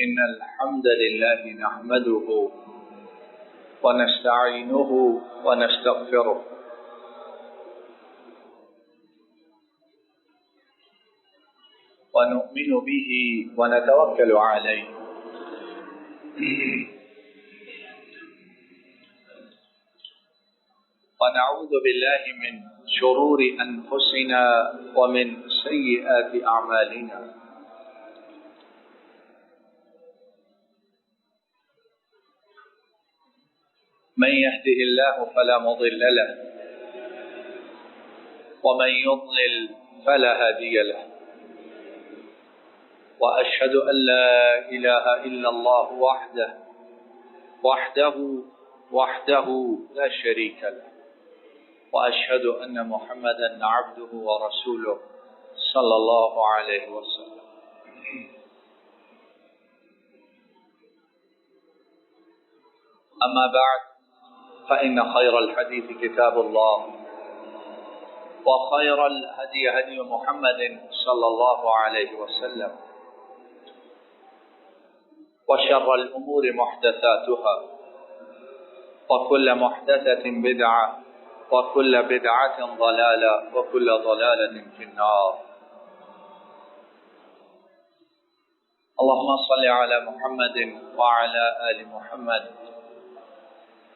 إن الحمد لله نحمده ونستعينه ونستغفره ونؤمن به ونتوكل عليه ونعوذ بالله من شرور أنفسنا ومن سيئات أعمالنا من يهده الله فلا مضل له ومن يضلل فلا هادي له وأشهد أن لا إله إلا الله وحده لا شريك له وأشهد أن محمدا عبده ورسوله صلى الله عليه وسلم. أما بعد فإن خير الحديث كتاب الله وخير الهدي هدي محمد صلى الله عليه وسلم وشر الأمور محدثاتها وكل محدثة بدعة وكل بدعة ضلالة وكل ضلالة في النار. اللهم صل على محمد وعلى آل محمد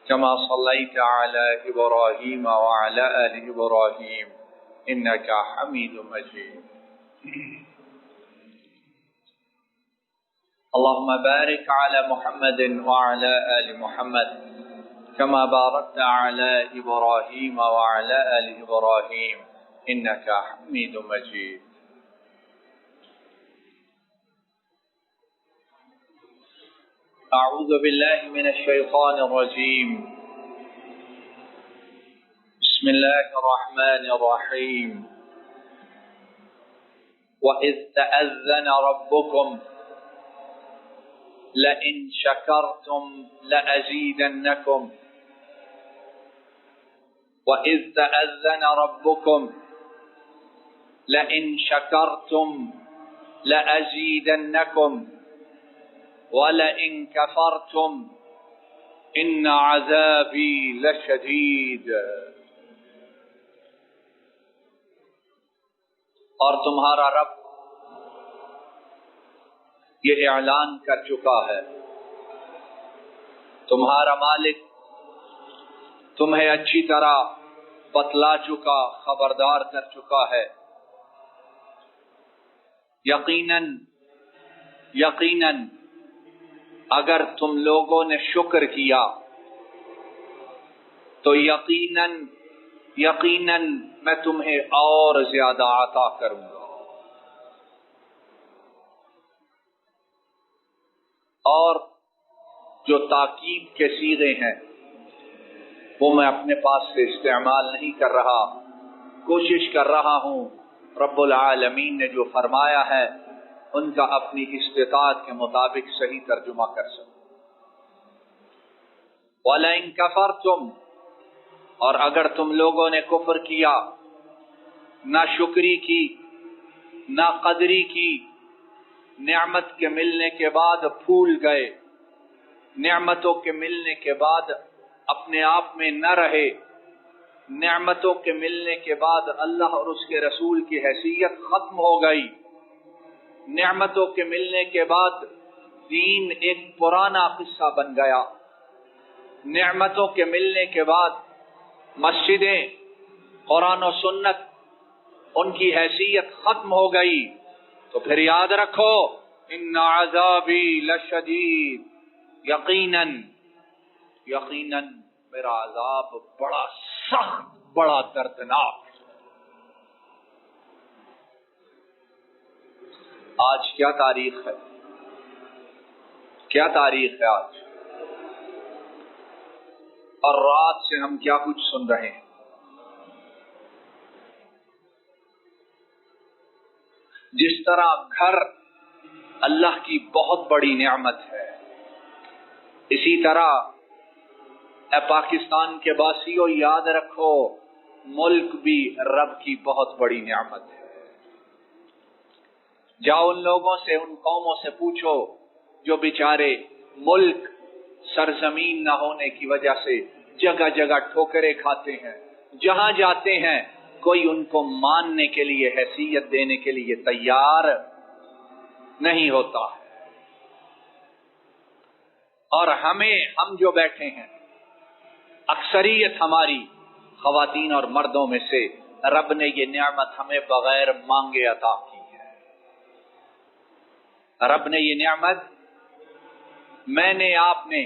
كما صليت على إبراهيم وعلى آل إبراهيم إنك حميد مجيد. اللهم بارك على محمد وعلى آل محمد كما باركت على إبراهيم وعلى آل إبراهيم إنك حميد مجيد. أعوذ بالله من الشيطان الرجيم. بسم الله الرحمن الرحيم. وإذ تأذن ربكم لئن شكرتم لأزيدنكم وإذ تأذن ربكم لئن شكرتم لأزيدنكم ولئن كفرتم إن عذابي لشديد. اور تمہارا رب یہ اعلان کر چکا ہے، تمہارا مالک تمہیں اچھی طرح بتلا چکا، خبردار کر چکا ہے. یقیناً اگر تم لوگوں نے شکر کیا تو یقیناً میں تمہیں اور زیادہ عطا کروں گا. اور جو تاکید کے صیغے ہیں وہ میں اپنے پاس سے استعمال نہیں کر رہا، کوشش کر رہا ہوں رب العالمین نے جو فرمایا ہے ان کا اپنی استطاعت کے مطابق صحیح ترجمہ کر سکوں. وَلَئِن كَفَرْتُمْ، اور اگر تم لوگوں نے کفر کیا، نہ شکری کی، نہ قدری کی، نعمت کے ملنے کے بعد پھول گئے، نعمتوں کے ملنے کے بعد اپنے آپ میں نہ رہے، نعمتوں کے ملنے کے بعد اللہ اور اس کے رسول کی حیثیت ختم ہو گئی، نعمتوں کے ملنے کے بعد دین ایک پرانا قصہ بن گیا، نعمتوں کے ملنے کے بعد مسجدیں، قرآن و سنت ان کی حیثیت ختم ہو گئی، تو پھر یاد رکھو ان عذابی لشدید، یقیناً میرا عذاب بڑا سخت، بڑا دردناک. آج کیا تاریخ ہے؟ کیا تاریخ ہے آج؟ اور رات سے ہم کیا کچھ سن رہے ہیں؟ جس طرح گھر اللہ کی بہت بڑی نعمت ہے، اسی طرح اے پاکستان کے باسیوں یاد رکھو ملک بھی رب کی بہت بڑی نعمت ہے. جاؤ ان لوگوں سے، ان قوموں سے پوچھو جو بیچارے ملک سرزمین نہ ہونے کی وجہ سے جگہ جگہ ٹھوکریں کھاتے ہیں، جہاں جاتے ہیں کوئی ان کو ماننے کے لیے، حیثیت دینے کے لیے تیار نہیں ہوتا۔ اور ہم جو بیٹھے ہیں، اکثریت ہماری خواتین اور مردوں میں سے، رب نے یہ نعمت ہمیں بغیر مانگے عطا کی ہے۔ رب نے یہ نعمت، میں نے، آپ نے،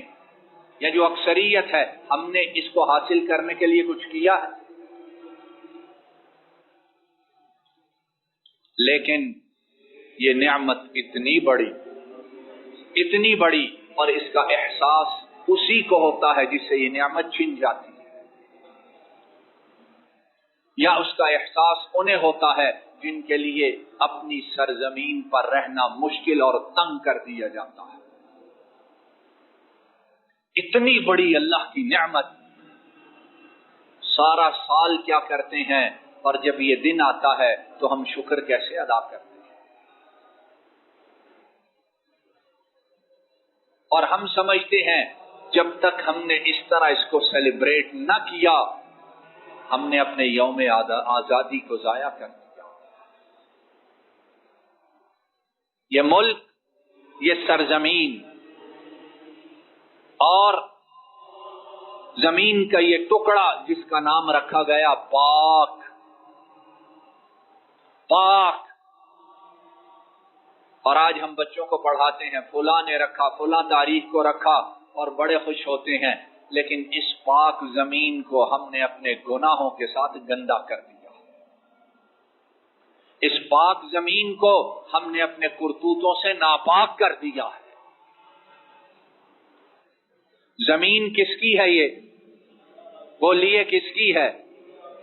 یا جو اکثریت ہے، ہم نے اس کو حاصل کرنے کے لیے کچھ کیا ہے؟ لیکن یہ نعمت اتنی بڑی اور اس کا احساس اسی کو ہوتا ہے جس سے یہ نعمت چھن جاتی ہے، یا اس کا احساس انہیں ہوتا ہے جن کے لیے اپنی سرزمین پر رہنا مشکل اور تنگ کر دیا جاتا ہے۔ اتنی بڑی اللہ کی نعمت، سارا سال کیا کرتے ہیں، اور جب یہ دن آتا ہے تو ہم شکر کیسے ادا کرتے ہیں؟ اور ہم سمجھتے ہیں جب تک ہم نے اس طرح اس کو سیلیبریٹ نہ کیا، ہم نے اپنے یوم آزادی کو ضائع کر دیا۔ یہ ملک، یہ سرزمین اور زمین کا یہ ٹکڑا جس کا نام رکھا گیا پاک، اور آج ہم بچوں کو پڑھاتے ہیں فلاں نے رکھا، فلاں تاریخ کو رکھا، اور بڑے خوش ہوتے ہیں، لیکن اس پاک زمین کو ہم نے اپنے گناہوں کے ساتھ گندا کر دیا۔ اس پاک زمین کو ہم نے اپنے کرتوتوں سے ناپاک کر دیا ہے۔ زمین کس کی ہے؟ یہ بولیے کس کی ہے؟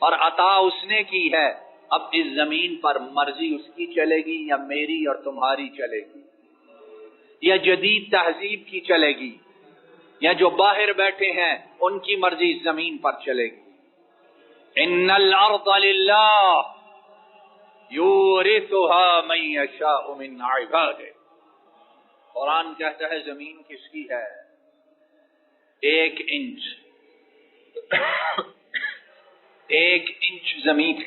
اور عطا اس نے کی ہے۔ اب اس زمین پر مرضی اس کی چلے گی یا میری اور تمہاری چلے گی، یا جدید تہذیب کی چلے گی، یا جو باہر بیٹھے ہیں ان کی مرضی اس زمین پر چلے گی۔ ان الارض للہ یورثها من یشاء من عباده۔ قرآن کہتا ہے زمین کس کی ہے؟ 1 انچ 1 انچ زمین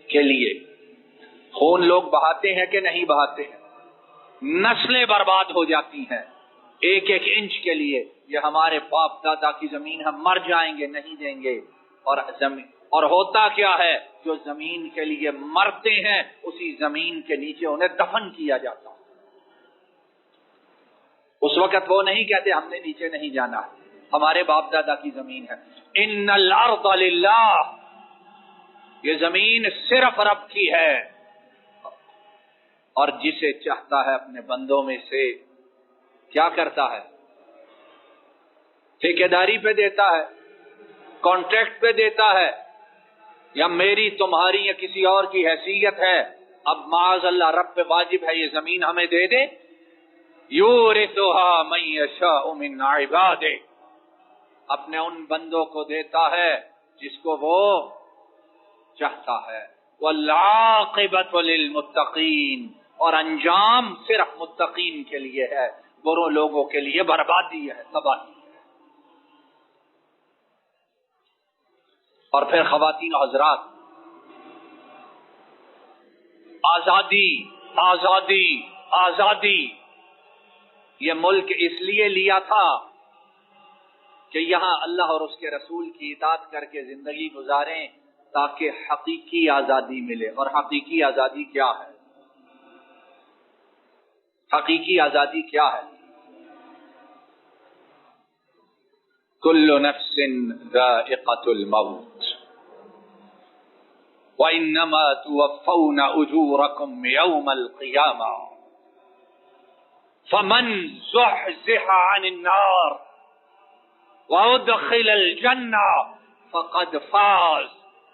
کے لیے خون لوگ بہاتے ہیں کہ نہیں بہاتے ہیں؟ نسلیں برباد ہو جاتی ہیں 1 انچ کے لیے۔ یہ ہمارے باپ دادا کی زمین، ہم مر جائیں گے نہیں دیں گے۔ اور ہوتا کیا ہے؟ جو زمین کے لیے مرتے ہیں اسی زمین کے نیچے انہیں دفن کیا جاتا۔ اس وقت وہ نہیں کہتے ہم نے نیچے نہیں جانا، ہمارے باپ دادا کی زمین ہے۔ ان الارض للہ، یہ زمین صرف رب کی ہے، اور جسے چاہتا ہے اپنے بندوں میں سے کیا کرتا ہے؟ ٹھیکیداری پہ دیتا ہے، کانٹریکٹ پہ دیتا ہے، یا میری تمہاری یا کسی اور کی حیثیت ہے، اب معاذ اللہ رب پہ واجب ہے یہ زمین ہمیں دے دے۔ یورثها من یشاء من عبادہ، اپنے ان بندوں کو دیتا ہے جس کو وہ چاہتا ہے۔ والعاقبۃ للمتقین، اور انجام صرف متقین کے لیے ہے، بروں لوگوں کے لیے بربادی ہے، تباہی ہے۔ اور پھر خواتین و حضرات، آزادی آزادی آزادی، یہ ملک اس لیے لیا تھا کہ یہاں اللہ اور اس کے رسول کی اطاعت کر کے زندگی گزاریں تاکہ حقیقی آزادی ملے۔ اور حقیقی آزادی کیا ہے؟ حقیقی آزادی کیا ہے؟ کل نفس ذائقۃ الموت وانما توفون اجورکم یوم القیامہ فمن زحزح عن النار وادخل الجنہ فقد فاز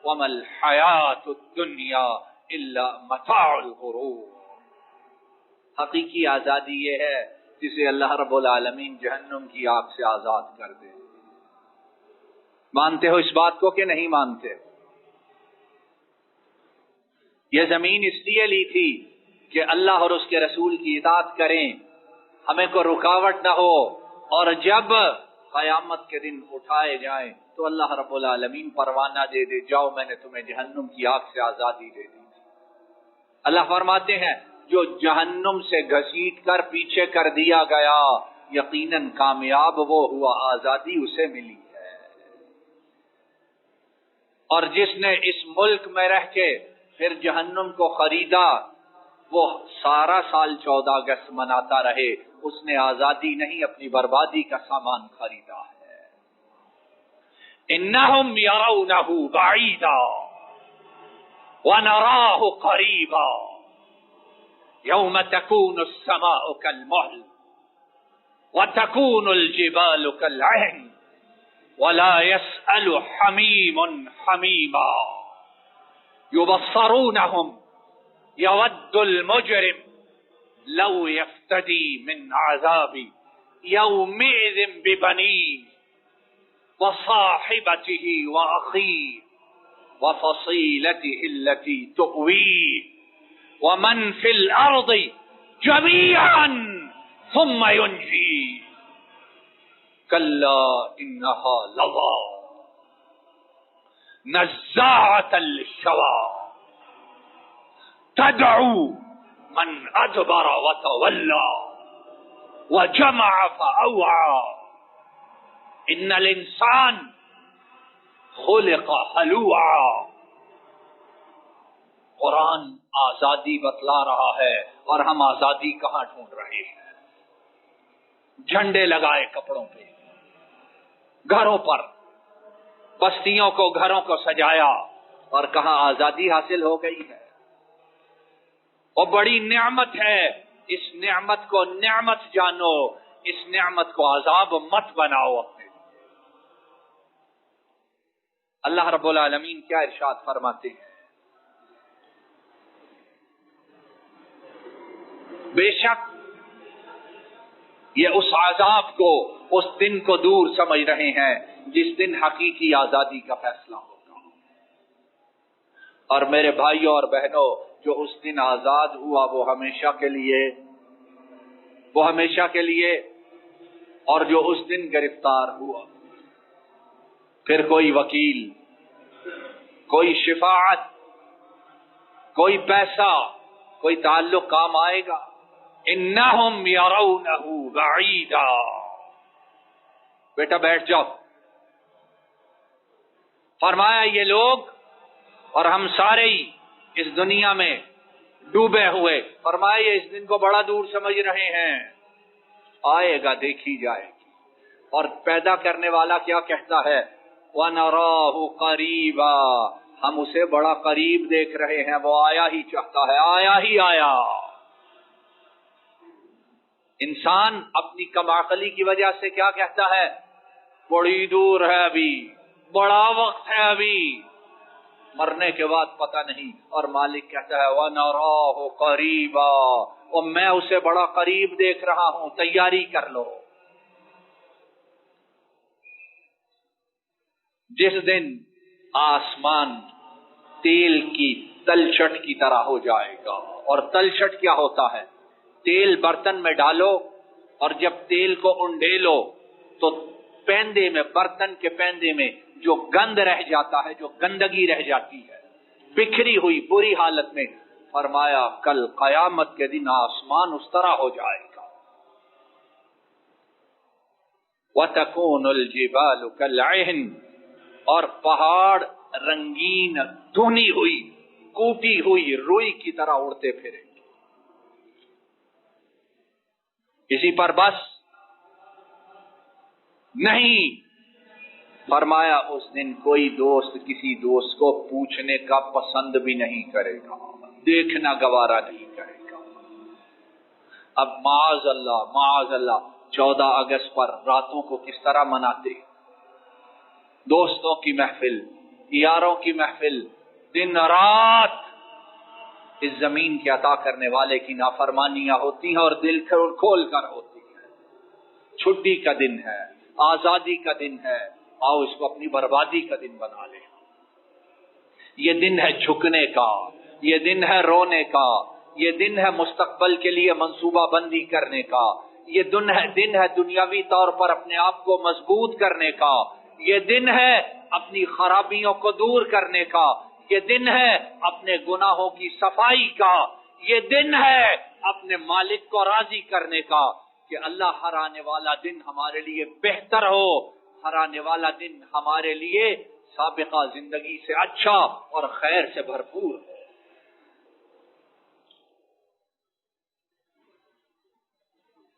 وما الحیاۃ الدنیا الا متاع الغرور۔ حقیقی آزادی یہ ہے جسے اللہ رب العالمین جہنم کی آگ سے آزاد کر دے۔ مانتے ہو اس بات کو کہ نہیں مانتے؟ یہ زمین اس لیے لی تھی کہ اللہ اور اس کے رسول کی اطاعت کریں، ہمیں کوئی رکاوٹ نہ ہو، اور جب قیامت کے دن اٹھائے جائیں تو اللہ رب العالمین پروانہ دے دے، جاؤ میں نے تمہیں جہنم کی آگ سے آزادی دے دی۔ اللہ فرماتے ہیں جو جہنم سے گھسیٹ کر پیچھے کر دیا گیا یقیناً کامیاب وہ ہوا، آزادی اسے ملی ہے۔ اور جس نے اس ملک میں رہ کے پھر جہنم کو خریدا وہ سارا سال 14 اگست مناتا رہے، اس نے آزادی نہیں اپنی بربادی کا سامان خریدا ہے۔ انہم یرونہ بعیدا ونراہ قریبا یوم تکون السماء کالمہل وتکون الجبال کالعہن ولا يسأل حمیم حمیما یبصرونہم یود المجرم لو یفتدی من عذاب یومئذ ببنیہ وصاحبته وأخيه وفصيلته التي تؤويه ومن في الأرض جميعا ثم ينجيه كلا إنها لظى نزاعة للشوى تدعو من أدبر وتولى وجمع فأوعى ان الانسان خلق ہلوعا۔ قرآن آزادی بتلا رہا ہے اور ہم آزادی کہاں ڈھونڈ رہے ہیں؟ جھنڈے لگائے کپڑوں پہ، گھروں پر، بستیوں کو گھروں کو سجایا، اور کہاں آزادی حاصل ہو گئی ہے؟ وہ بڑی نعمت ہے، اس نعمت کو نعمت جانو، اس نعمت کو عذاب مت بناؤ اپنے۔ اللہ رب العالمین کیا ارشاد فرماتے ہیں؟ بے شک یہ اس عذاب کو، اس دن کو دور سمجھ رہے ہیں جس دن حقیقی آزادی کا فیصلہ ہوگا۔ اور میرے بھائیوں اور بہنوں، جو اس دن آزاد ہوا وہ ہمیشہ کے لیے، وہ ہمیشہ کے لیے، اور جو اس دن گرفتار ہوا پھر کوئی وکیل، کوئی شفاعت، کوئی پیسہ، کوئی تعلق کام آئے گا؟ انہم یرونہ بعیدا۔ بیٹا بیٹھ جاؤ۔ فرمایا یہ لوگ اور ہم سارے ہی اس دنیا میں ڈوبے ہوئے، فرمایا یہ اس دن کو بڑا دور سمجھ رہے ہیں، آئے گا دیکھی جائے گی۔ اور پیدا کرنے والا کیا کہتا ہے؟ وَنَرَاهُ قَرِيبًا، ہم اسے بڑا قریب دیکھ رہے ہیں، وہ آیا ہی چاہتا ہے، آیا ہی آیا۔ انسان اپنی کم عقلی کی وجہ سے کیا کہتا ہے؟ بڑی دور ہے ابھی، بڑا وقت ہے ابھی، مرنے کے بعد پتہ نہیں۔ اور مالک کہتا ہے وَنَرَاهُ قَرِيبًا، اور میں اسے بڑا قریب دیکھ رہا ہوں، تیاری کر لو۔ جس دن آسمان تیل کی تلچھٹ کی طرح ہو جائے گا، اور تلچھٹ کیا ہوتا ہے؟ تیل برتن میں ڈالو اور جب تیل کو انڈیلو تو پیندے میں، برتن کے پیندے میں جو گند رہ جاتا ہے، جو گندگی رہ جاتی ہے بکھری ہوئی بری حالت میں، فرمایا کل قیامت کے دن آسمان اس طرح ہو جائے گا۔ وَتَكُونُ الْجِبَالُ كَالْعِهْنِ، اور پہاڑ رنگین دھنی ہوئی، کوٹی ہوئی روئی کی طرح اڑتے پھریں گے۔ اسی پر بس نہیں، فرمایا اس دن کوئی دوست کسی دوست کو پوچھنے کا پسند بھی نہیں کرے گا، دیکھنا گوارا نہیں کرے گا۔ اب معاذ اللہ 14 اگست پر راتوں کو کس طرح مناتے؟ دوستوں کی محفل، یاروں کی محفل، دن رات اس زمین کے عطا کرنے والے کی نافرمانیاں ہوتی ہیں اور دل کھول کر ہوتی ہیں۔ چھٹی کا دن ہے، آزادی کا دن ہے، آؤ اس کو اپنی بربادی کا دن بنا لیں۔ یہ دن ہے جھکنے کا، یہ دن ہے رونے کا، یہ دن ہے مستقبل کے لیے منصوبہ بندی کرنے کا، یہ دن ہے دنیاوی طور پر اپنے آپ کو مضبوط کرنے کا، یہ دن ہے اپنی خرابیوں کو دور کرنے کا، یہ دن ہے اپنے گناہوں کی صفائی کا، یہ دن ہے اپنے مالک کو راضی کرنے کا کہ اللہ ہر آنے والا دن ہمارے لیے بہتر ہو، ہر آنے والا دن ہمارے لیے سابقہ زندگی سے اچھا اور خیر سے بھرپور ہو۔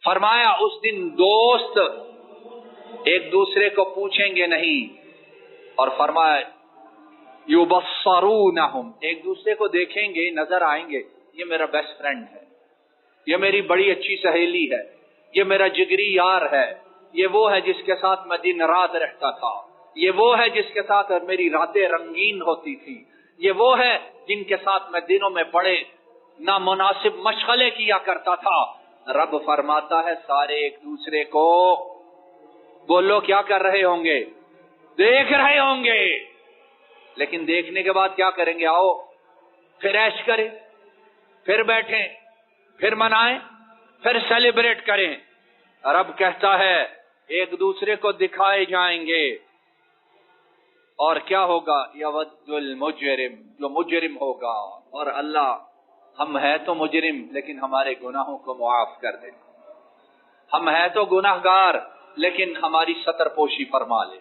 فرمایا اس دن دوست ایک دوسرے کو پوچھیں گے نہیں، اور فرمایا یبصرونہم، ایک دوسرے کو دیکھیں گے، نظر آئیں گے، یہ میرا بیسٹ فرینڈ ہے، یہ میری بڑی اچھی سہیلی ہے، یہ میرا جگری یار ہے، یہ وہ ہے جس کے ساتھ میں دن رات رہتا تھا، یہ وہ ہے جس کے ساتھ میری راتیں رنگین ہوتی تھی، یہ وہ ہے جن کے ساتھ میں دنوں میں بڑے نامناسب مشغلے کیا کرتا تھا۔ رب فرماتا ہے سارے ایک دوسرے کو بولو کیا کر رہے ہوں گے؟ دیکھ رہے ہوں گے، لیکن دیکھنے کے بعد کیا کریں گے؟ آؤ پھر عیش کریں، پھر بیٹھیں، پھر منائیں، پھر سیلیبریٹ کریں۔ رب کہتا ہے ایک دوسرے کو دکھائے جائیں گے، اور کیا ہوگا؟ یود المجرم، جو مجرم ہوگا، اور اللہ ہم ہے تو مجرم لیکن ہمارے گناہوں کو معاف کر دے، ہم ہے تو گناہگار لیکن ہماری ستر پوشی فرما لے،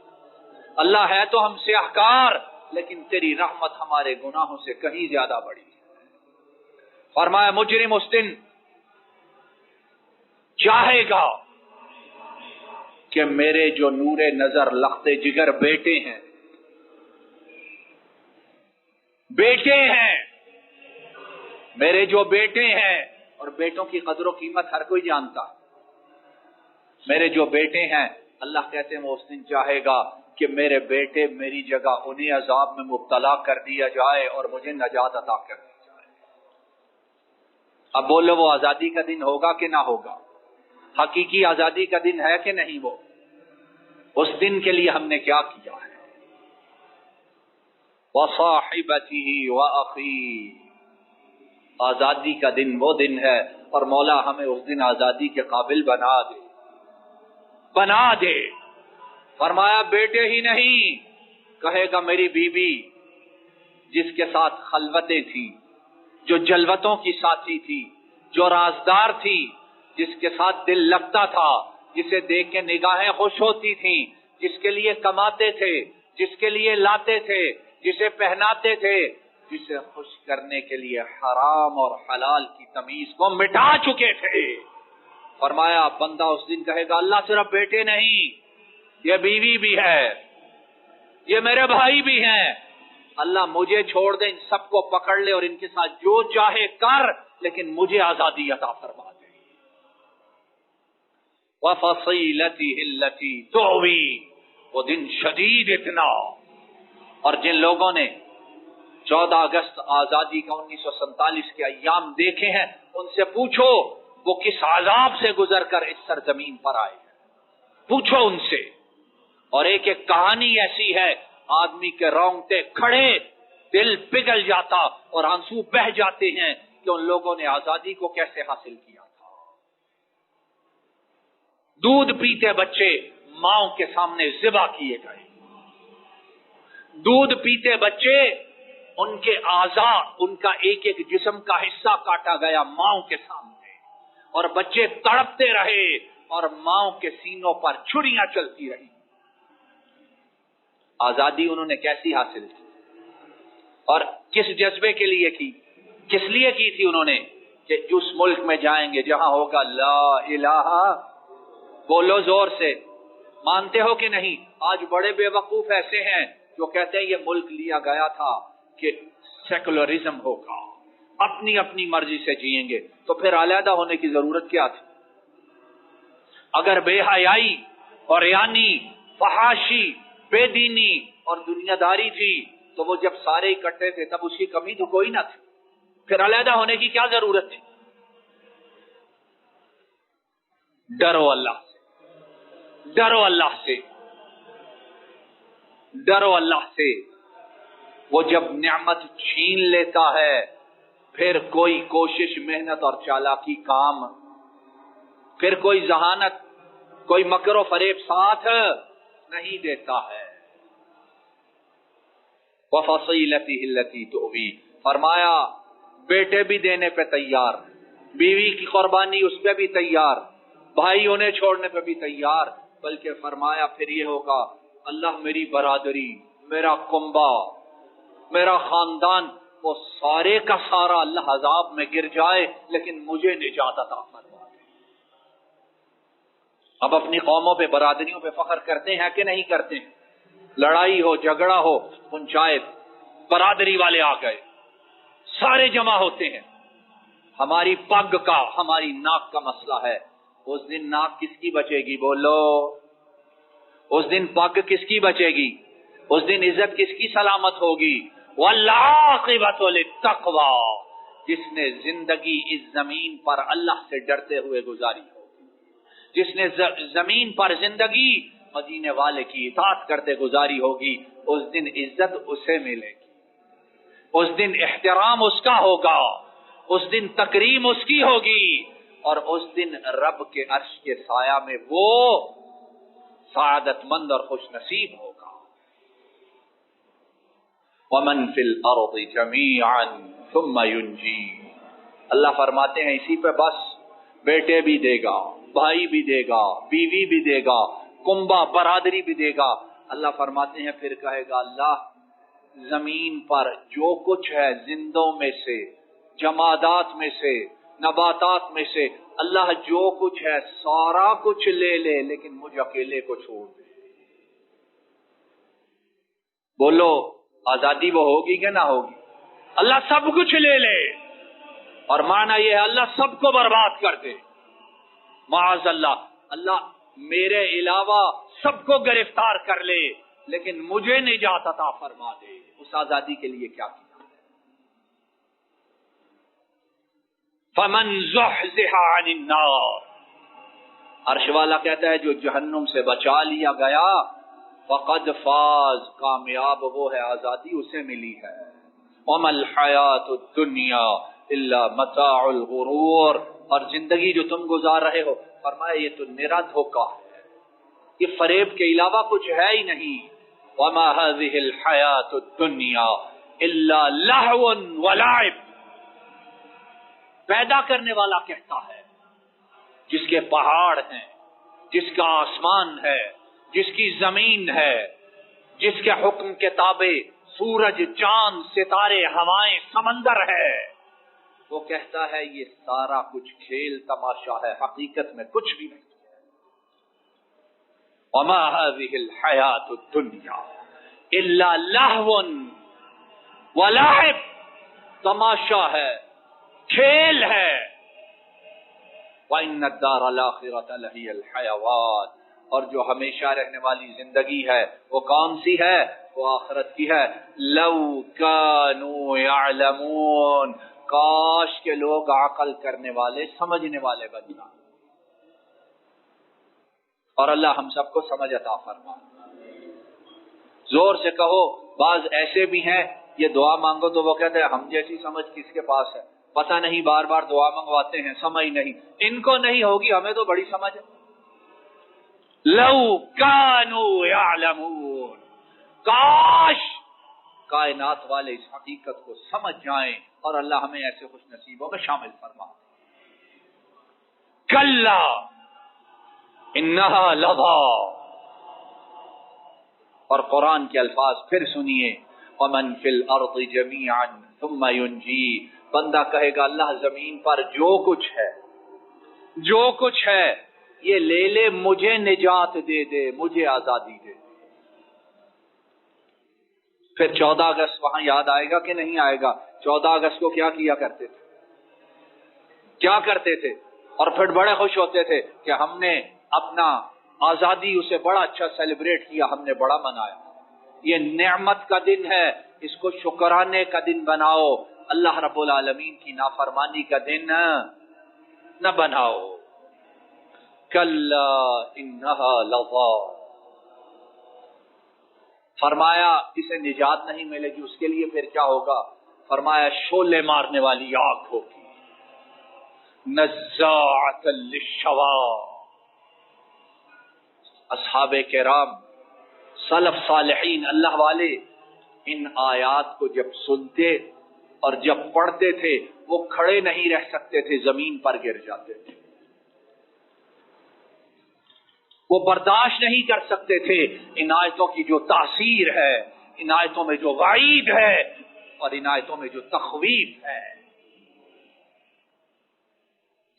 اللہ ہے تو ہم سے سیاہکار لیکن تیری رحمت ہمارے گناہوں سے کہیں زیادہ بڑی ہے۔ فرمایا مجرم اس دن چاہے گا کہ میرے جو نور نظر لخت جگر بیٹے ہیں میرے جو بیٹے ہیں، اور بیٹوں کی قدر و قیمت ہر کوئی جانتا ہے، میرے جو بیٹے ہیں، اللہ کہتے ہیں وہ اس دن چاہے گا کہ میرے بیٹے میری جگہ انہیں عذاب میں مبتلا کر دیا جائے اور مجھے نجات عطا کر دی جائے۔ اب بولو وہ آزادی کا دن ہوگا کہ نہ ہوگا؟ حقیقی آزادی کا دن ہے کہ نہیں؟ وہ اس دن کے لیے ہم نے کیا کیا ہے؟ وَصَاحِبَتِهِ وَأَخِيهِ، آزادی کا دن وہ دن ہے، اور مولا ہمیں اس دن آزادی کے قابل بنا دے۔ فرمایا بیٹے ہی نہیں، کہے گا میری بیوی جس کے ساتھ خلوتیں تھی، جو جلوتوں کی ساتھی تھی، جو رازدار تھی، جس کے ساتھ دل لگتا تھا، جسے دیکھ کے نگاہیں خوش ہوتی تھیں، جس کے لیے کماتے تھے، جس کے لیے لاتے تھے، جسے پہناتے تھے، جسے خوش کرنے کے لیے حرام اور حلال کی تمیز کو مٹا چکے تھے۔ فرمایا بندہ اس دن کہے گا اللہ صرف بیٹے نہیں، یہ بیوی بھی ہے، یہ میرے بھائی بھی ہیں، اللہ مجھے چھوڑ دے، ان سب کو پکڑ لے اور ان کے ساتھ جو چاہے کر، لیکن مجھے آزادی عطا فرما دے۔ وَفَصِيلَتِهِ الَّتِي تُؤْوِي، وہ دن شدید اتنا، اور جن لوگوں نے 14 اگست آزادی کا 1947 کے ایام دیکھے ہیں، ان سے پوچھو وہ کس عذاب سے گزر کر اس سرزمین پر آئے، پوچھو ان سے۔ اور ایک ایک کہانی ایسی ہے، آدمی کے رونگٹے کھڑے، دل پگھل جاتا اور آنسو بہہ جاتے ہیں کہ ان لوگوں نے آزادی کو کیسے حاصل کیا تھا۔ دودھ پیتے بچے ماؤں کے سامنے ذبح کیے گئے، دودھ پیتے بچے ان کے اعضاء، ان کا ایک ایک جسم کا حصہ کاٹا گیا ماؤں کے سامنے، اور بچے تڑپتے رہے اور ماؤں کے سینوں پر چھریاں چلتی رہی۔ آزادی انہوں نے کیسی حاصل کی اور کس جذبے کے لیے کی؟ کس لیے کی تھی انہوں نے؟ کہ اس ملک میں جائیں گے جہاں ہوگا لا الہ، بولو زور سے، مانتے ہو کہ نہیں؟ آج بڑے بے وقوف ایسے ہیں جو کہتے ہیں یہ ملک لیا گیا تھا کہ سیکولرزم ہوگا، اپنی اپنی مرضی سے جئیں گے، تو پھر علیحدہ ہونے کی ضرورت کیا تھی؟ اگر بے حیائی اور یعنی فحاشی، بے دینی اور دنیا داری تھی تو وہ جب سارے اکٹھے تھے تب اس کی کمی تو کوئی نہ تھی، پھر علیحدہ ہونے کی کیا ضرورت تھی؟ ڈرو اللہ سے، ڈرو اللہ سے، ڈرو اللہ سے۔ وہ جب نعمت چھین لیتا ہے پھر کوئی کوشش، محنت اور چالاکی کام پھر کوئی ذہانت، کوئی مکر و فریب ساتھ نہیں دیتا ہے۔ وَفَصِيلَتِهِ الَّتِي تُؤْوِيهِ، فرمایا بیٹے بھی دینے پہ تیار، بیوی کی قربانی اس پہ بھی تیار، بھائی انہیں چھوڑنے پہ بھی تیار، بلکہ فرمایا پھر یہ ہوگا اللہ میری برادری، میرا کنبہ، میرا خاندان، وہ سارے کا سارا اللہ عذاب میں گر جائے لیکن مجھے نجات عطا فرما دے۔ اب اپنی قوموں پہ، برادریوں پہ فخر کرتے ہیں کہ نہیں کرتے ہیں؟ لڑائی ہو، جھگڑا ہو، پنچایت، برادری والے آ گئے، سارے جمع ہوتے ہیں، ہماری پگ کا، ہماری ناک کا مسئلہ ہے۔ اس دن ناک کس کی بچے گی؟ بولو، اس دن پگ کس کی بچے گی؟ اس دن عزت کس کی سلامت ہوگی؟ وَالْعَاقِبَةُ لِلتَّقْوَىٰ، جس نے زندگی اس زمین پر اللہ سے ڈرتے ہوئے گزاری ہوگی، جس نے زمین پر زندگی مدینے والے کی اطاعت کرتے گزاری ہوگی، اس دن عزت اسے ملے گی، اس دن احترام اس کا ہوگا، اس دن تکریم اس کی ہوگی، اور اس دن رب کے عرش کے سایہ میں وہ سعادت مند اور خوش نصیب ہوگا۔ وَمَن فِي الْأَرْضِ جَمِيعًا ثُمَّ يُنْجِيهِ، اللہ فرماتے ہیں اسی پہ بس بیٹے بھی دے گا، بھائی بھی دے گا، بیوی بھی دے گا، کنبہ برادری بھی دے گا۔ اللہ فرماتے ہیں پھر کہے گا اللہ زمین پر جو کچھ ہے زندوں میں سے، جمادات میں سے، نباتات میں سے، اللہ جو کچھ ہے سارا کچھ لے لے لیکن مجھ اکیلے کو چھوڑ دے۔ بولو آزادی وہ ہوگی کہ نہ ہوگی؟ اللہ سب کچھ لے لے، اور معنی یہ ہے اللہ سب کو برباد کر دے، معاذ اللہ، اللہ میرے علاوہ سب کو گرفتار کر لے لیکن مجھے نجات عطا فرما دے۔ اس آزادی کے لیے کیا کیا؟ فَمَنْ زُحْزِحَ عَنِ النَّارِ، عرش والا کہتا ہے جو جہنم سے بچا لیا گیا، فَقَدْ فَاز، کامیاب وہ ہے، آزادی اسے ملی ہے۔ وَمَا الْحَيَاةُ الدُّنْيَا إِلَّا مَتَاعُ الْغُرُورِ، اور زندگی جو تم گزار رہے ہو، فرمایا یہ تو نرا دھوکہ ہے، یہ فریب کے علاوہ کچھ ہے ہی نہیں۔ وَمَا هَذِهِ الْحَيَاةُ الدُّنْيَا إِلَّا لَهْوٌ وَلَعِبٌ، پیدا کرنے والا کہتا ہے جس کے پہاڑ ہیں، جس کا آسمان ہے، جس کی زمین ہے، جس کے حکم کے تابع سورج، چاند، ستارے، ہوائیں، سمندر ہے، وہ کہتا ہے یہ سارا کچھ کھیل تماشا ہے، حقیقت میں کچھ بھی نہیں۔ وَمَا هَذِهِ الْحَيَاةُ الدُّنْيَا إِلَّا لَهْوٌ وَلَعِبٌ، تماشا ہے، کھیل ہے۔ وَإِنَّ الدَّارَ الْآخِرَةَ لَهِيَ الْحَيَوَانُ، اور جو ہمیشہ رہنے والی زندگی ہے وہ کون سی ہے؟ وہ آخرت کی ہے۔ لَوْ كَانُوا يَعْلَمُونَ، کاش کے لوگ عقل کرنے والے، سمجھنے والے بن جائیں۔ اور اللہ ہم سب کو سمجھ عطا فرما۔ زور سے کہو، بعض ایسے بھی ہیں یہ دعا مانگو تو وہ کہتے ہیں ہم جیسی سمجھ کس کے پاس ہے، پتہ نہیں، بار بار دعا منگواتے ہیں، سمجھ نہیں، ان کو نہیں ہوگی، ہمیں تو بڑی سمجھ ہے۔ لو کانوا یعلمون، کاش کائنات والے اس حقیقت کو سمجھ جائیں، اور اللہ ہمیں ایسے خوش نصیبوں میں شامل فرما۔ کلا انہا لظا، اور قرآن کے الفاظ پھر سنیے، ومن فی الارض جمیعا ثم ینجی، بندہ کہے گا اللہ زمین پر جو کچھ ہے، جو کچھ ہے یہ لے لے، مجھے نجات دے دے، مجھے آزادی دے دے۔ پھر 14 اگست وہاں یاد آئے گا کہ نہیں آئے گا؟ 14 اگست کو کیا کیا کرتے تھے؟ کیا کرتے تھے؟ اور پھر بڑے خوش ہوتے تھے کہ ہم نے اپنا آزادی اسے بڑا اچھا سیلیبریٹ کیا، ہم نے بڑا منایا۔ یہ نعمت کا دن ہے، اس کو شکرانے کا دن بناؤ، اللہ رب العالمین کی نافرمانی کا دن نہ بناؤ۔ کلا انہا لظا، فرمایا اسے نجات نہیں ملے گی، اس کے لیے پھر کیا ہوگا؟ فرمایا شعلے مارنے والی آگ ہوگی، نزاعۃ للشوا. اصحاب کرام، سلف صالحین، اللہ والے ان آیات کو جب سنتے اور جب پڑھتے تھے وہ کھڑے نہیں رہ سکتے تھے، زمین پر گر جاتے تھے. وہ برداشت نہیں کر سکتے تھے ان آیتوں کی جو تاثیر ہے، ان آیتوں میں جو وعید ہے اور ان آیتوں میں جو تخویف ہے.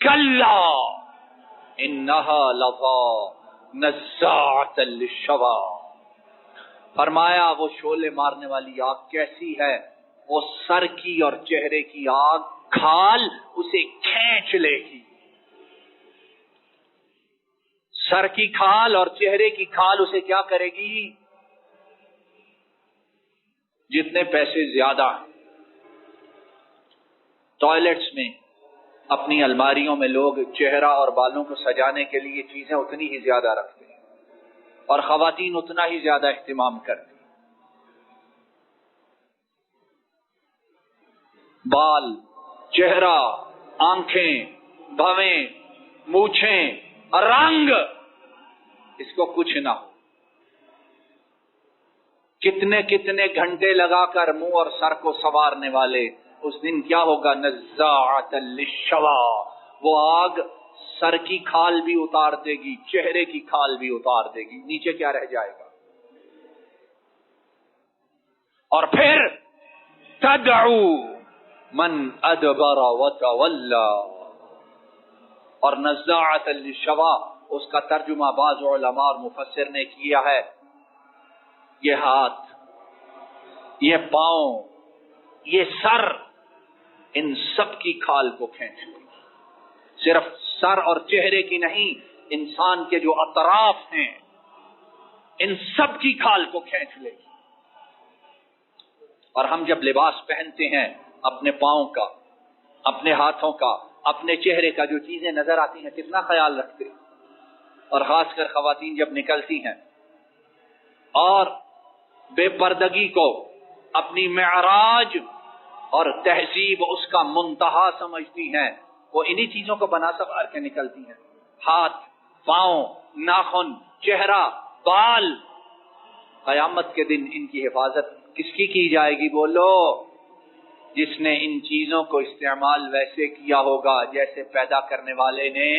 کلا انہا لظی نزاعۃ للشوا. فرمایا وہ شعلے مارنے والی آگ کیسی ہے، وہ سر کی اور چہرے کی آگ، کھال اسے کھینچ لے گی. سر کی کھال اور چہرے کی کھال اسے کیا کرے گی؟ جتنے پیسے زیادہ ٹوائلٹس میں، اپنی الماریوں میں لوگ چہرہ اور بالوں کو سجانے کے لیے چیزیں اتنی ہی زیادہ رکھتے ہیں اور خواتین اتنا ہی زیادہ اہتمام کرتی. بال، چہرہ، آنکھیں، بھویں، مونچھیں، رنگ، اس کو کچھ نہ ہو. کتنے کتنے گھنٹے لگا کر منہ اور سر کو سنوارنے والے، اس دن کیا ہوگا؟ نزاعۃ للشوا. وہ آگ سر کی کھال بھی اتار دے گی، چہرے کی کھال بھی اتار دے گی، نیچے کیا رہ جائے گا؟ اور پھر تدعو من ادبر وتولى. اور نزاعۃ للشوا اس کا ترجمہ بعض علماء اور مفسر نے کیا ہے یہ ہاتھ، یہ پاؤں، یہ سر، ان سب کی کھال کو کھینچ لے. صرف سر اور چہرے کی نہیں، انسان کے جو اطراف ہیں ان سب کی کھال کو کھینچ لے. اور ہم جب لباس پہنتے ہیں اپنے پاؤں کا، اپنے ہاتھوں کا، اپنے چہرے کا جو چیزیں نظر آتی ہیں کتنا خیال رکھتے ہیں. اور خاص کر خواتین جب نکلتی ہیں اور بے پردگی کو اپنی معراج اور تہذیب اس کا منتہا سمجھتی ہیں، وہ انہی چیزوں کو بنا سنوار کے نکلتی ہیں. ہاتھ، پاؤں، ناخن، چہرہ، بال. قیامت کے دن ان کی حفاظت کس کی جائے گی؟ بولو. جس نے ان چیزوں کو استعمال ویسے کیا ہوگا جیسے پیدا کرنے والے نے.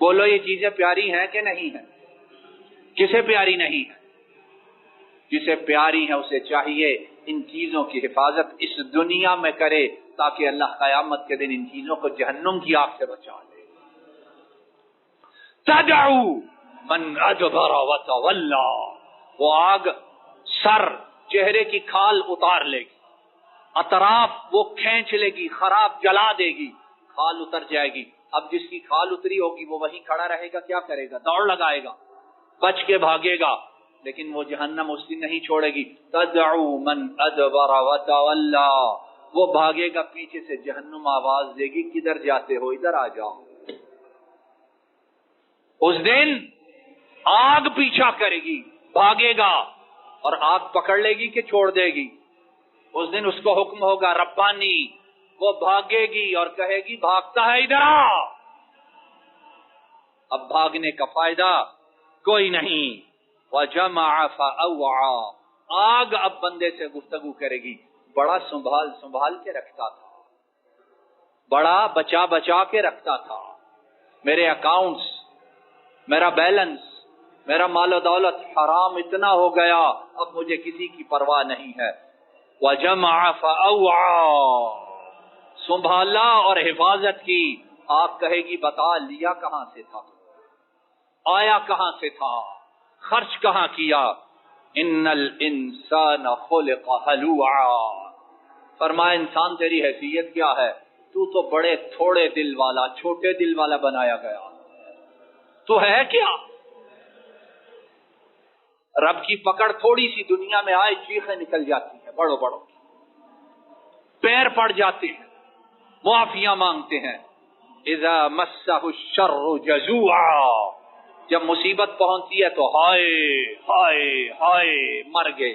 بولو یہ چیزیں پیاری ہیں کہ نہیں ہیں؟ کسے پیاری نہیں ہے؟ جسے پیاری ہے اسے چاہیے ان چیزوں کی حفاظت اس دنیا میں کرے تاکہ اللہ قیامت کے دن ان چیزوں کو جہنم کی آگ سے بچا لے. تدعو من ادبر وتولى. وہ آگ سر، چہرے کی کھال اتار لے گی، اطراف وہ کھینچ لے گی، خراب جلا دے گی، کھال اتر جائے گی. اب جس کی کھال اتری ہوگی وہ وہیں کھڑا رہے گا، کیا کرے گا؟ دوڑ لگائے گا، بچ کے بھاگے گا، لیکن وہ جہنم اس دن نہیں چھوڑے گی. تدعو من ادبر وتولى. وہ بھاگے گا پیچھے سے، جہنم آواز دے گی کدھر جاتے ہو، ادھر آ جاؤ. اس دن آگ پیچھا کرے گی، بھاگے گا، اور آگ پکڑ لے گی کہ چھوڑ دے گی؟ اس دن اس کو حکم ہوگا ربانی. وہ بھاگے گی اور کہے گی بھاگتا ہے ادھر آ. اب بھاگنے کا فائدہ کوئی نہیں. وجمع فاوعى. آگ اب بندے سے گفتگو کرے گی. بڑا سنبھال کے رکھتا تھا، بڑا بچا بچا کے رکھتا تھا، میرے اکاؤنٹس، میرا بیلنس، میرا مال و دولت حرام اتنا ہو گیا، اب مجھے کسی کی پرواہ نہیں ہے. وجمع فاوعى. سنبھالا اور حفاظت کی. آگ کہے گی بتا لیا کہاں سے تھا، آیا کہاں سے تھا، خرچ کہاں کیا. ان الانسان خلق ہلوعا. فرمایا انسان تیری حیثیت کیا ہے؟ تو بڑے تھوڑے دل والا، چھوٹے دل والا بنایا گیا. تو ہے کیا؟ رب کی پکڑ تھوڑی سی دنیا میں آئے چیخیں نکل جاتی ہیں، بڑوں بڑوں پیر پڑ جاتے ہیں، معافیاں مانگتے ہیں. اذا مسہ الشر جزوعا. جب مصیبت پہنچتی ہے تو ہائے ہائے ہائے مر گئے.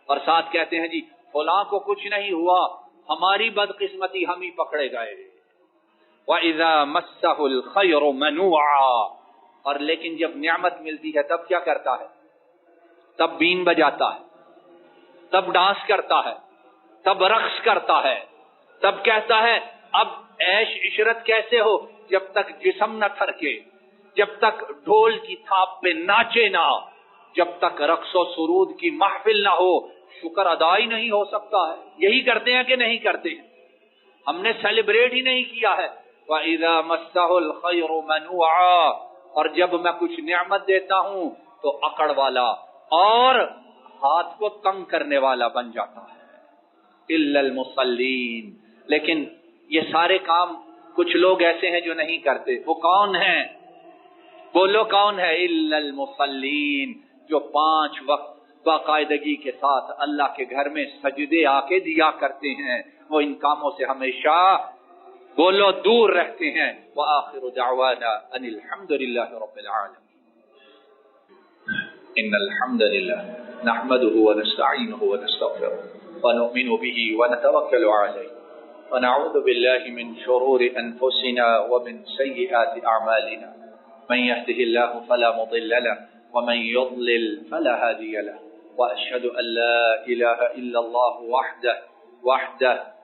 اور ساتھ کہتے ہیں جی فلاں کو کچھ نہیں ہوا، ہماری بدقسمتی ہم ہی پکڑے گئے. وَإِذَا مَسَّهُ الْخَيْرُ مَنُوعًا، اور لیکن جب نعمت ملتی ہے تب کیا کرتا ہے؟ تب بین بجاتا ہے، تب ڈانس کرتا ہے، تب رقص کرتا ہے، تب کہتا ہے اب عیش عشرت کیسے ہو؟ جب تک جسم نہ تھرکے، جب تک ڈھول کی تھاپ پہ ناچے نہ، جب تک رقص و سرود کی محفل نہ ہو، شکر ادا ہی نہیں ہو سکتا ہے۔ یہی کرتے ہیں کہ نہیں کرتے ہیں؟ ہم نے سیلیبریٹ ہی نہیں کیا ہے۔ وَإِذَا مَسَّهُ الْخَيْرُ مَنُوعًا، اور جب میں کچھ نعمت دیتا ہوں تو اکڑ والا اور ہاتھ کو تنگ کرنے والا بن جاتا ہے۔ إِلَّا الْمُصَلِّينَ، لیکن یہ سارے کام کچھ لوگ ایسے ہیں جو نہیں کرتے۔ وہ کون ہیں؟ بولو کون ہے؟ إِلَّا الْمُصَلِّينَ، جو 5 وقت باقاعدگی کے ساتھ اللہ کے گھر میں سجدے آ کے دیا کرتے ہیں، وہ ان کاموں سے ہمیشہ بولو دور رہتے ہیں۔ وآخر دعوانا ان الحمد للہ رب العالمین۔ ان الحمد للہ نحمده ونستعینه ونستغفره ونؤمن به ونتوکل علیہ ونعوذ باللہ من شرور انفسنا ومن سیئات اعمالنا، من يهده الله فلا مضل له ومن يضلل فلا هادي له، واشهد ان لا اله الا الله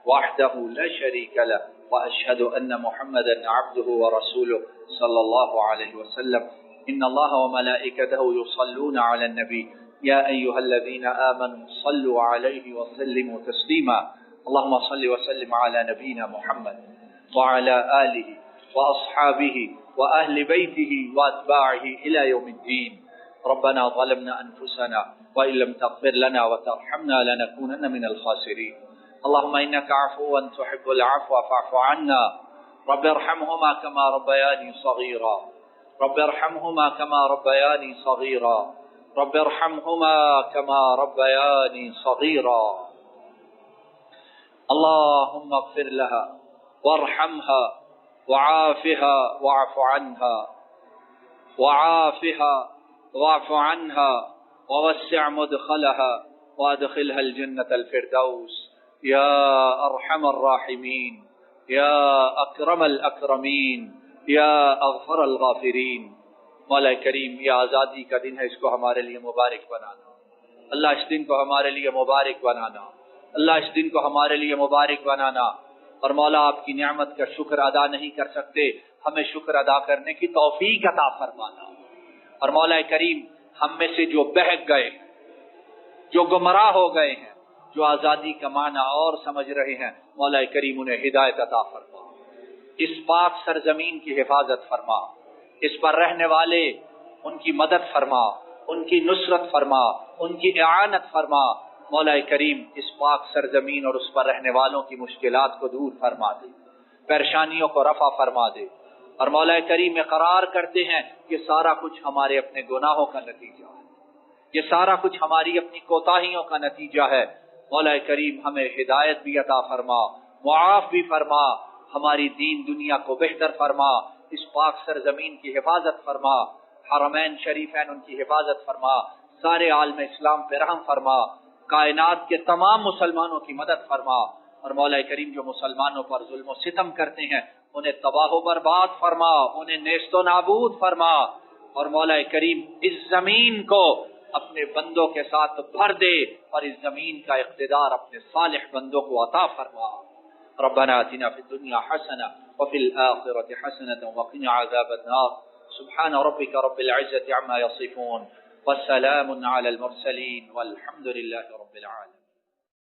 وحده لا شريك له، واشهد ان محمدا عبده ورسوله صلى الله عليه وسلم۔ ان الله وملائكته يصلون على النبي يا ايها الذين امنوا صلوا عليه وسلموا تسليما، اللهم صل وسلم على نبينا محمد وعلى اله واصحابه واهل بيته واتباعه الى يوم الدين۔ ربنا ظلمنا انفسنا وان لم تغفر لنا وترحمنا لنكونن من الخاسرين، اللهم انك عفو تحب العفو فاعف عنا، رب ارحمهما كما ربياني صغيرا، رب ارحمهما كما ربياني صغيرا، رب ارحمهما كما ربياني صغيرا، اللهم اغفر لها وارحمها وعافها واعف عنها، وعافها واعف عنها ووسع مدخلها وادخلها الجنة الفردوس یا ارحم الراحمین، یا اکرم الاکرمین، یا اغفر الغافرین۔ مولا کریم، یہ آزادی کا دن ہے، اس کو ہمارے لیے مبارک بنانا، اللہ اس دن کو ہمارے لیے مبارک بنانا، اللہ اس دن کو ہمارے لیے مبارک بنانا۔ اور مولا آپ کی نعمت کا شکر ادا نہیں کر سکتے، ہمیں شکر ادا کرنے کی توفیق عطا فرمانا۔ اور مولا کریم، ہم میں سے جو بہک گئے، جو گمراہ ہو گئے ہیں، جو آزادی کا معنی اور سمجھ رہے ہیں، مولا کریم انہیں ہدایت عطا فرما، اس پاک سرزمین کی حفاظت فرما، اس پر رہنے والے ان کی مدد فرما، ان کی نصرت فرما، ان کی اعانت فرما۔ مولا کریم اس پاک سرزمین اور اس پر رہنے والوں کی مشکلات کو دور فرما دے، پریشانیوں کو رفع فرما دے۔ اور مولا کریم اقرار کرتے ہیں کہ سارا کچھ ہمارے اپنے گناہوں کا نتیجہ ہے، یہ سارا کچھ ہماری اپنی کوتاہیوں کا نتیجہ ہے۔ مولا کریم ہمیں ہدایت بھی عطا فرما، معاف بھی فرما، ہماری دین دنیا کو بہتر فرما، اس پاک سرزمین کی حفاظت فرما، حرمین شریفین ان کی حفاظت فرما، سارے عالم اسلام پہ رحم فرما، کائنات کے تمام مسلمانوں کی مدد فرما۔ اور مولا کریم جو مسلمانوں پر ظلم و ستم کرتے ہیں انہیں تباہ و برباد فرما، انہیں نیست و نابود فرما۔ اور مولا کریم اس زمین کو اپنے بندوں کے ساتھ بھر دے اور اس زمین کا اقتدار اپنے صالح بندوں کو عطا فرما۔ ربنا آتنا فی الدنیا حسنہ وفی الآخرۃ حسنۃ وقنا عذاب النار، سبحان ربک رب العزۃ عما یصفون، والسلام علی المرسلین والحمد للہ رب العالمین۔